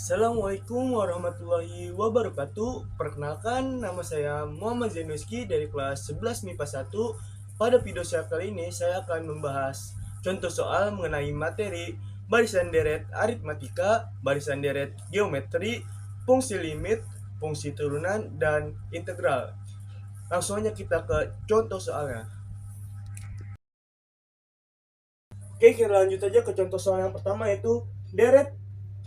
Assalamualaikum warahmatullahi wabarakatuh. Perkenalkan, nama saya Muhammad Zainuski dari kelas 11 MIPA 1. Pada video saya kali ini, saya akan membahas contoh soal mengenai materi barisan deret aritmatika, barisan deret geometri, fungsi limit, fungsi turunan, dan integral. Langsung aja kita ke contoh soalnya. Oke, kita lanjut aja ke contoh soal yang pertama, yaitu deret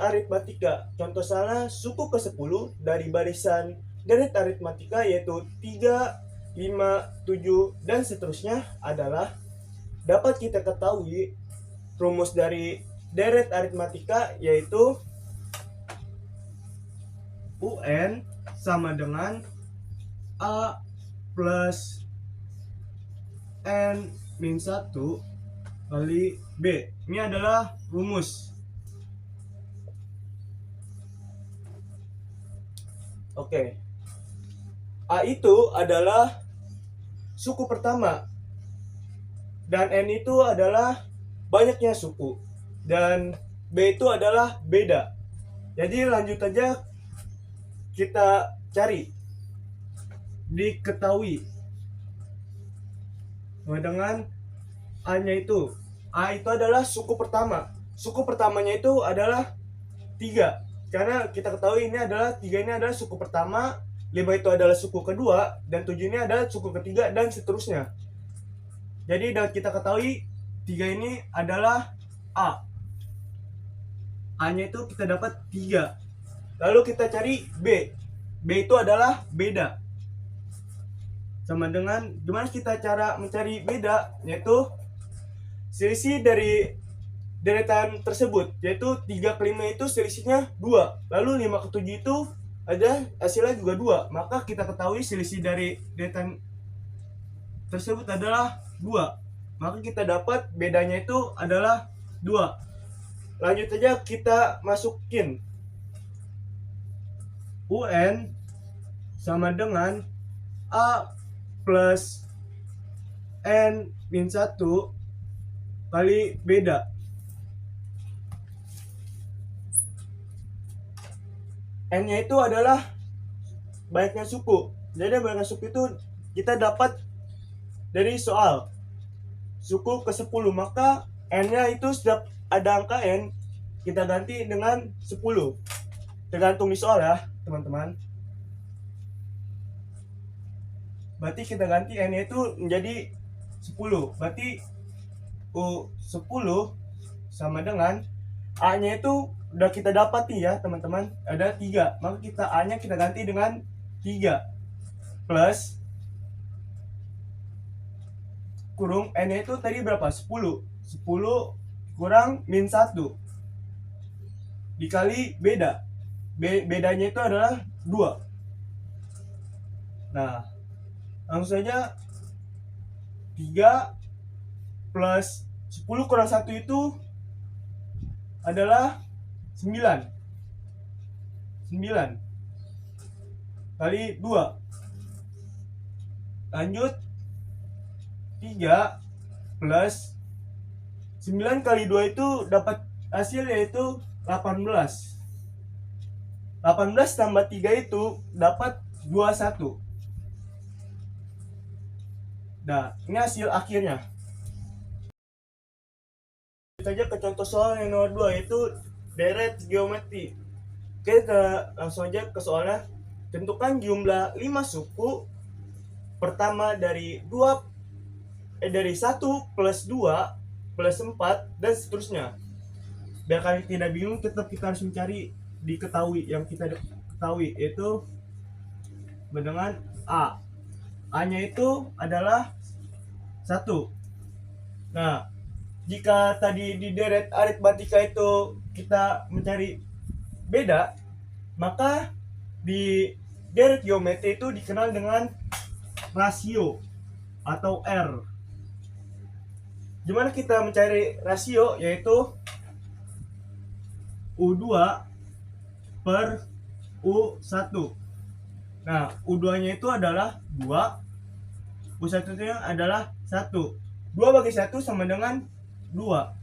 aritmatika. Contoh soalnya suku ke-10 dari barisan deret aritmatika yaitu 3, 5, 7, dan seterusnya adalah dapat kita ketahui rumus dari deret aritmatika yaitu UN sama dengan A plus N min 1 kali B. Ini adalah rumus. Oke. A itu adalah suku pertama. Dan N itu adalah banyaknya suku. Dan B itu adalah beda. Jadi lanjut aja kita cari. Diketahui. Dengan A-nya itu. A itu adalah suku pertama. Suku pertamanya itu adalah 3. Karena kita ketahui ini adalah 3 ini adalah suku pertama, 5 itu adalah suku kedua, dan 7 ini adalah suku ketiga, dan seterusnya. Jadi kita ketahui 3 ini adalah A. A-nya itu kita dapat 3. Lalu kita cari B. B itu adalah beda. Sama dengan, gimana kita cara mencari beda? Yaitu selisih dari deretan tersebut, yaitu 3 ke 5 itu selisihnya 2. Lalu 5 ke 7 itu ada hasilnya juga 2. Maka kita ketahui selisih dari deretan tersebut adalah 2. Maka kita dapat bedanya itu adalah 2. Lanjut aja kita masukin. UN sama dengan A plus N min 1 kali beda. N-nya itu adalah banyaknya suku. Jadi banyaknya suku itu kita dapat dari soal suku ke-10. Maka N-nya itu setiap ada angka N, kita ganti dengan 10. Tergantung di soal ya, teman-teman. Berarti kita ganti N-nya itu menjadi 10. Berarti U10 sama dengan A-nya itu udah kita dapat nih ya teman-teman, ada 3. Maka kita A-nya kita ganti dengan 3 plus kurung N-nya itu tadi berapa? 10 kurang min 1 dikali beda. Bedanya itu adalah 2. Nah, langsung saja 3 plus 10 kurang 1 itu adalah 9 kali 2. Lanjut 3 plus 9 kali 2 itu dapat hasil yaitu 18. 18 tambah 3 itu dapat 21. Nah, ini hasil akhirnya. Kita aja ke contoh soal yang nomor 2, yaitu deret geometri. Kita langsung aja ke soalnya. Tentukan jumlah 5 suku pertama dari 1 plus 2 plus 4 dan seterusnya. Biar kalian tidak bingung, tetap kita harus mencari diketahui yang kita ketahui, yaitu dengan A. A-nya itu adalah 1. Nah, jika tadi di deret aritmatika itu kita mencari beda, maka di deret geometri itu dikenal dengan rasio atau R. Gimana kita mencari rasio? Yaitu U2 per U1. Nah, U2-nya itu adalah 2, U1-nya adalah 1. 2 bagi 1 sama dengan 2.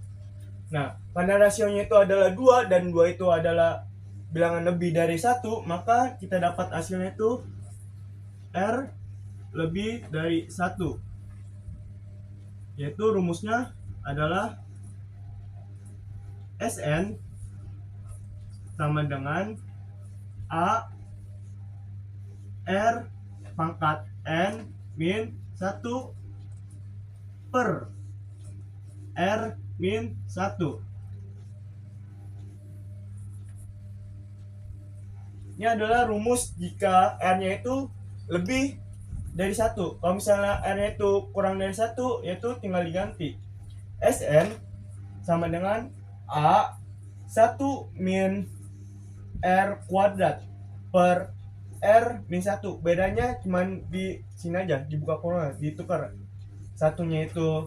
Nah, karena rasionya itu adalah 2 dan 2 itu adalah bilangan lebih dari 1, maka kita dapat hasilnya itu R lebih dari 1. Yaitu rumusnya adalah Sn sama dengan A R pangkat N min 1 per R min 1. Ini adalah rumus jika R-nya itu lebih dari 1. Kalau misalnya R-nya itu kurang dari 1, yaitu tinggal diganti. Sn sama dengan A 1 min R kuadrat per R min 1. Bedanya cuma di sini aja, dibuka kurungan, ditukar. Satunya itu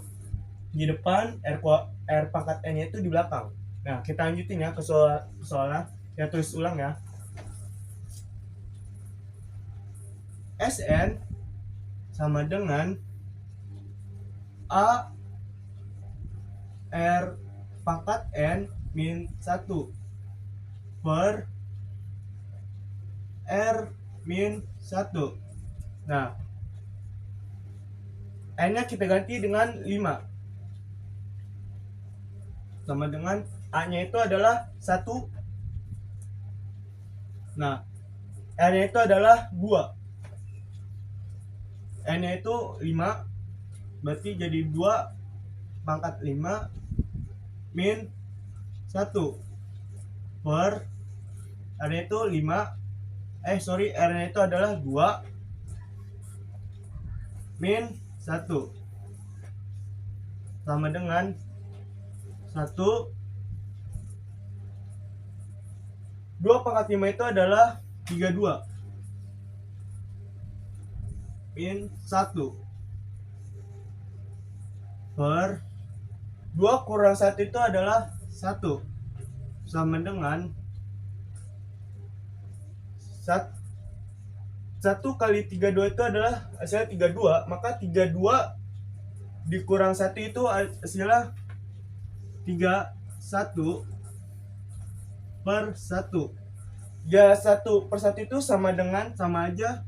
di depan, R pangkat N nya itu di belakang. Nah, kita lanjutin ya ke soalnya. Ya, tulis ulang ya. Sn sama dengan A R pangkat N min 1 per R min 1. Nah, N-nya kita ganti dengan 5. Sama dengan A-nya itu adalah 1. Nah, R-nya itu adalah 2. N-nya itu 5. Berarti jadi 2 pangkat 5 min 1 per R-nya itu 5. R-nya itu adalah 2 min 1 sama dengan 1. 2 pangkat 5 itu adalah 32 min 1 per 2 kurang 1 itu adalah 1 sama dengan 1 kali 32 itu adalah hasilnya 32. Maka 32 dikurang 1 itu hasilnya 31 per 1. Ya, 1 per 1 itu sama aja.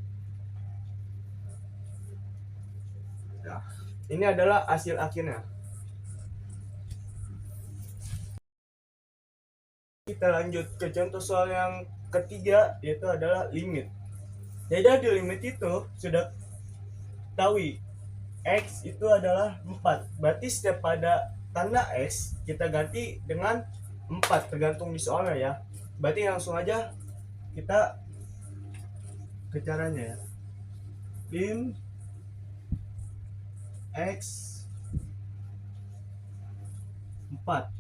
Nah, ini adalah hasil akhirnya. Kita lanjut ke contoh soal yang ketiga, yaitu adalah limit. Jadi di limit itu sudah tahu X itu adalah 4. Berarti setiap pada tanda X kita ganti dengan 4, tergantung di soalnya ya. Berarti langsung aja kita ke caranya ya. Lim X 4.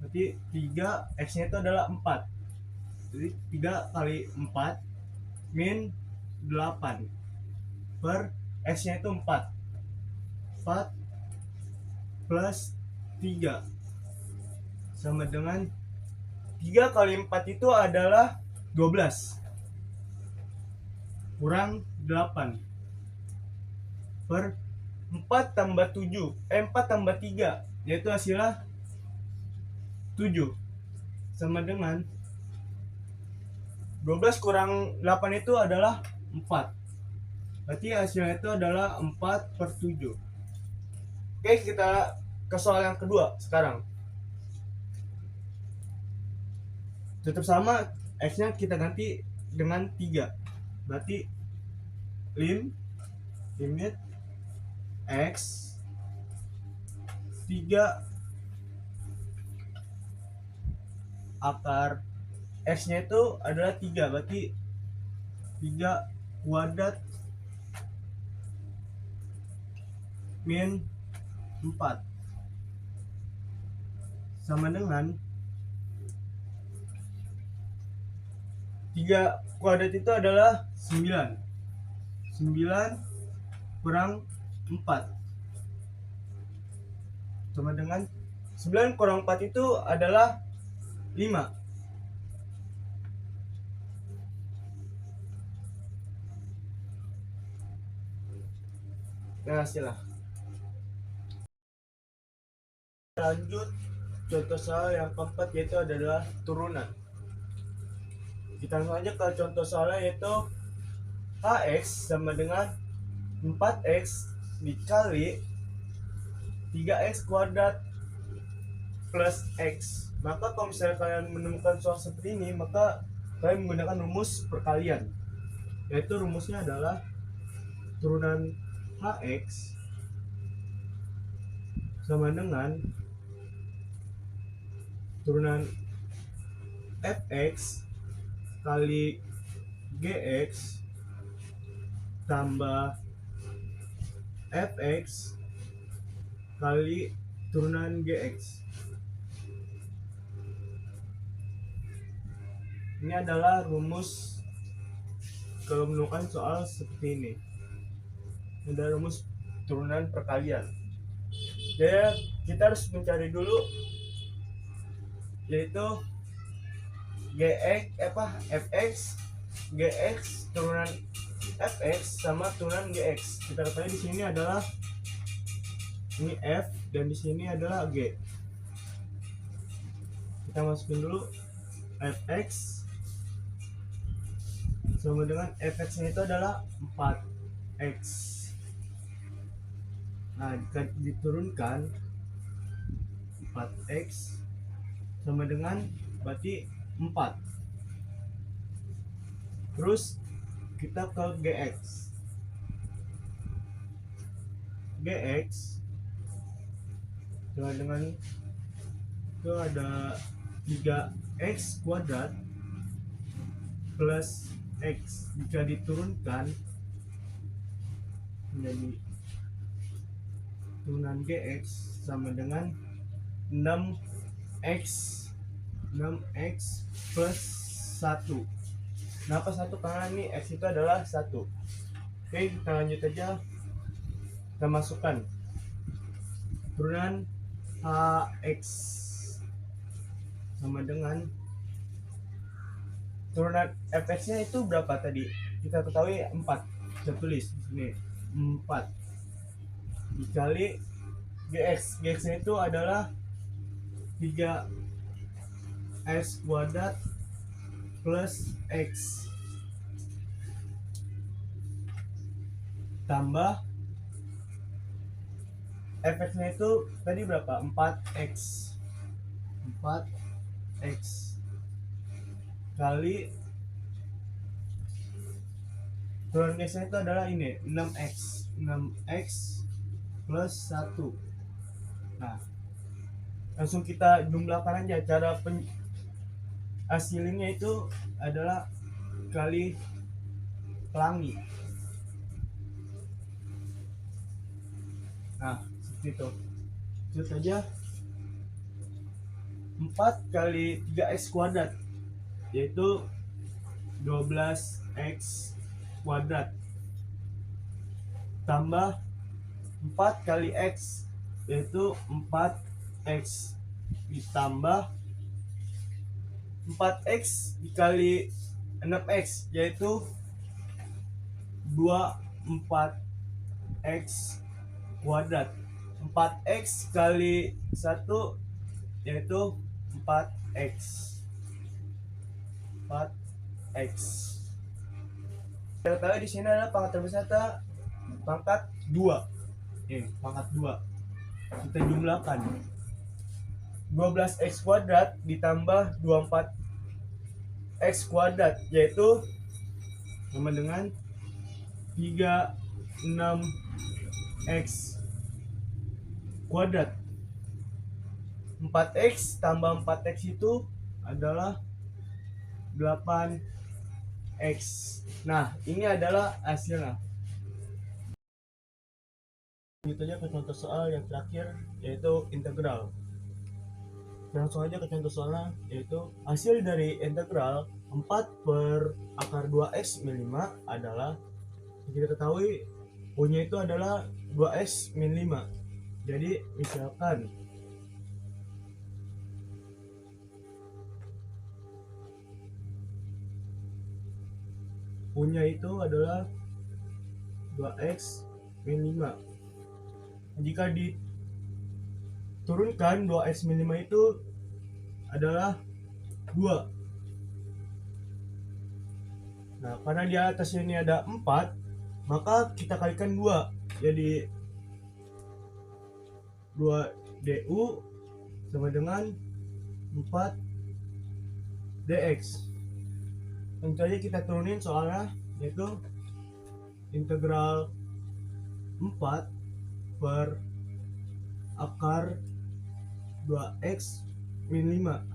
Berarti 3, X-nya itu adalah 4. Jadi 3 kali 4 min 8 per X-nya itu 4. 4 plus 3 sama dengan 3 kali 4 itu adalah 12 kurang 8 per 4 tambah 7 4 tambah 3, yaitu hasilnya 7 sama dengan 12 kurang 8 itu adalah 4. Berarti hasilnya itu adalah 4 per 7. Oke, kita ke soal yang kedua sekarang. Tetap sama, X-nya kita ganti dengan 3. Berarti limit X 3 akar X-nya itu adalah 3. Berarti 3 kuadrat min 4 sama dengan 3 kuadrat itu adalah 9. 9 kurang 4 sama dengan 9 kurang 4 itu adalah 5. Nah, hasilnya. Lanjut contoh soal yang keempat, yaitu adalah turunan. Kita langsung aja ke contoh soalnya, yaitu Hx sama dengan 4x dikali 3x kuadrat plus x. Maka kalau misalnya kalian menemukan soal seperti ini, maka kalian menggunakan rumus perkalian, yaitu rumusnya adalah turunan hx sama dengan turunan fx kali gx tambah fx kali turunan gx. Ini adalah rumus kalau menemukan soal seperti ini. Ini adalah rumus turunan perkalian. Jadi kita harus mencari dulu, yaitu fx gx turunan fx sama turunan gx. Kita ketahui di sini adalah ini f dan di sini adalah g. Kita masukin dulu fx sama dengan fx nya itu adalah 4x. Nah, jika diturunkan 4x sama dengan berarti 4. Terus kita ke gx. Gx sama dengan itu ada 3x kuadrat plus x. Jika diturunkan menjadi turunan gx sama dengan 6x plus 1. Kenapa 1? Karena ini x itu adalah 1. Oke, kita lanjut aja. Kita masukkan turunan hx sama dengan turunan fx nya itu berapa tadi? Kita ketahui 4. Kita tulis di sini 4 dikali gx. Gx nya itu adalah 3x kuadrat plus x tambah fx nya itu tadi berapa? 4x kali turunan x nya itu adalah ini 6x plus 1. Nah, langsung kita jumlahkan aja. Cara hasilnya itu adalah kali pelangi. Nah, seperti itu. Terus saja 4 kali 3x kuadrat, yaitu 12x kuadrat, tambah 4 kali x, yaitu 4x, ditambah 4x dikali 6x, yaitu 24x kuadrat. 4x kali 1 yaitu 4x. Kita tahu di sini adalah pangkat terbesar pangkat 2. Pangkat 2. Kita jumlahkan 12x kuadrat ditambah 24x kuadrat, yaitu sama dengan 36x kuadrat. 4x tambah 4x itu adalah 8x. Nah, ini adalah hasilnya. Lanjut aja ke contoh soal yang terakhir, yaitu integral. Langsung aja ke contoh soalnya, yaitu hasil dari integral 4/akar 2x-5 adalah, kita ketahui U-nya itu adalah 2x-5. Jadi misalkan U-nya itu adalah 2x-5. Jika diturunkan 2x-5 itu adalah 2. Nah, karena di atasnya ini ada 4, maka kita kalikan 2. Jadi 2du sama dengan 4 dx. Tentu aja kita turunin soalnya, yaitu integral 4 per akar 2x min 5.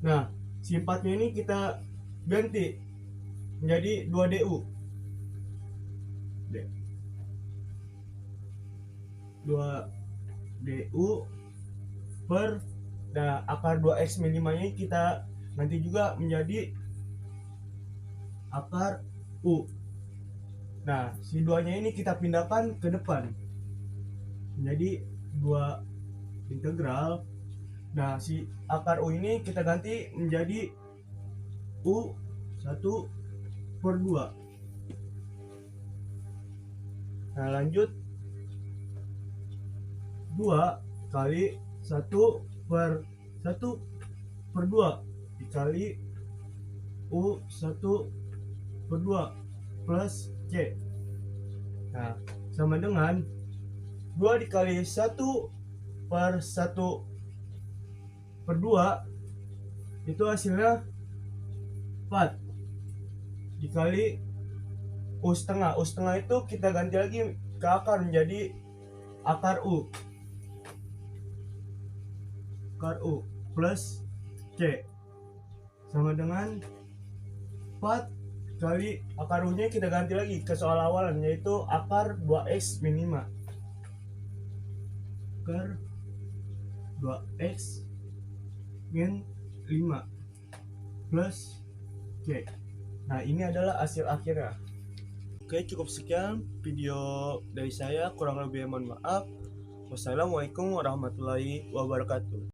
Nah, si 4 nya ini kita ganti menjadi 2du. 2du per, nah akar 2x min 5 nya kita nanti juga menjadi akar u. Nah, si 2 nya ini kita pindahkan ke depan menjadi 2 integral. Nah, si akar u ini kita ganti menjadi u 1/2. Nah, lanjut 2 kali 1/1/2 dikali u 1/2 plus c. Nah, sama dengan 2 dikali 1/1/2 itu hasilnya 4 dikali u setengah. U setengah itu kita ganti lagi ke akar menjadi akar u plus c sama dengan 4 kali akar u nya kita ganti lagi ke soal awalan, yaitu akar 2x min 5. Akar 2x min 5 plus c. Nah, ini adalah hasil akhirnya. Oke, cukup sekian video dari saya, kurang lebih mohon maaf. Wassalamualaikum warahmatullahi wabarakatuh.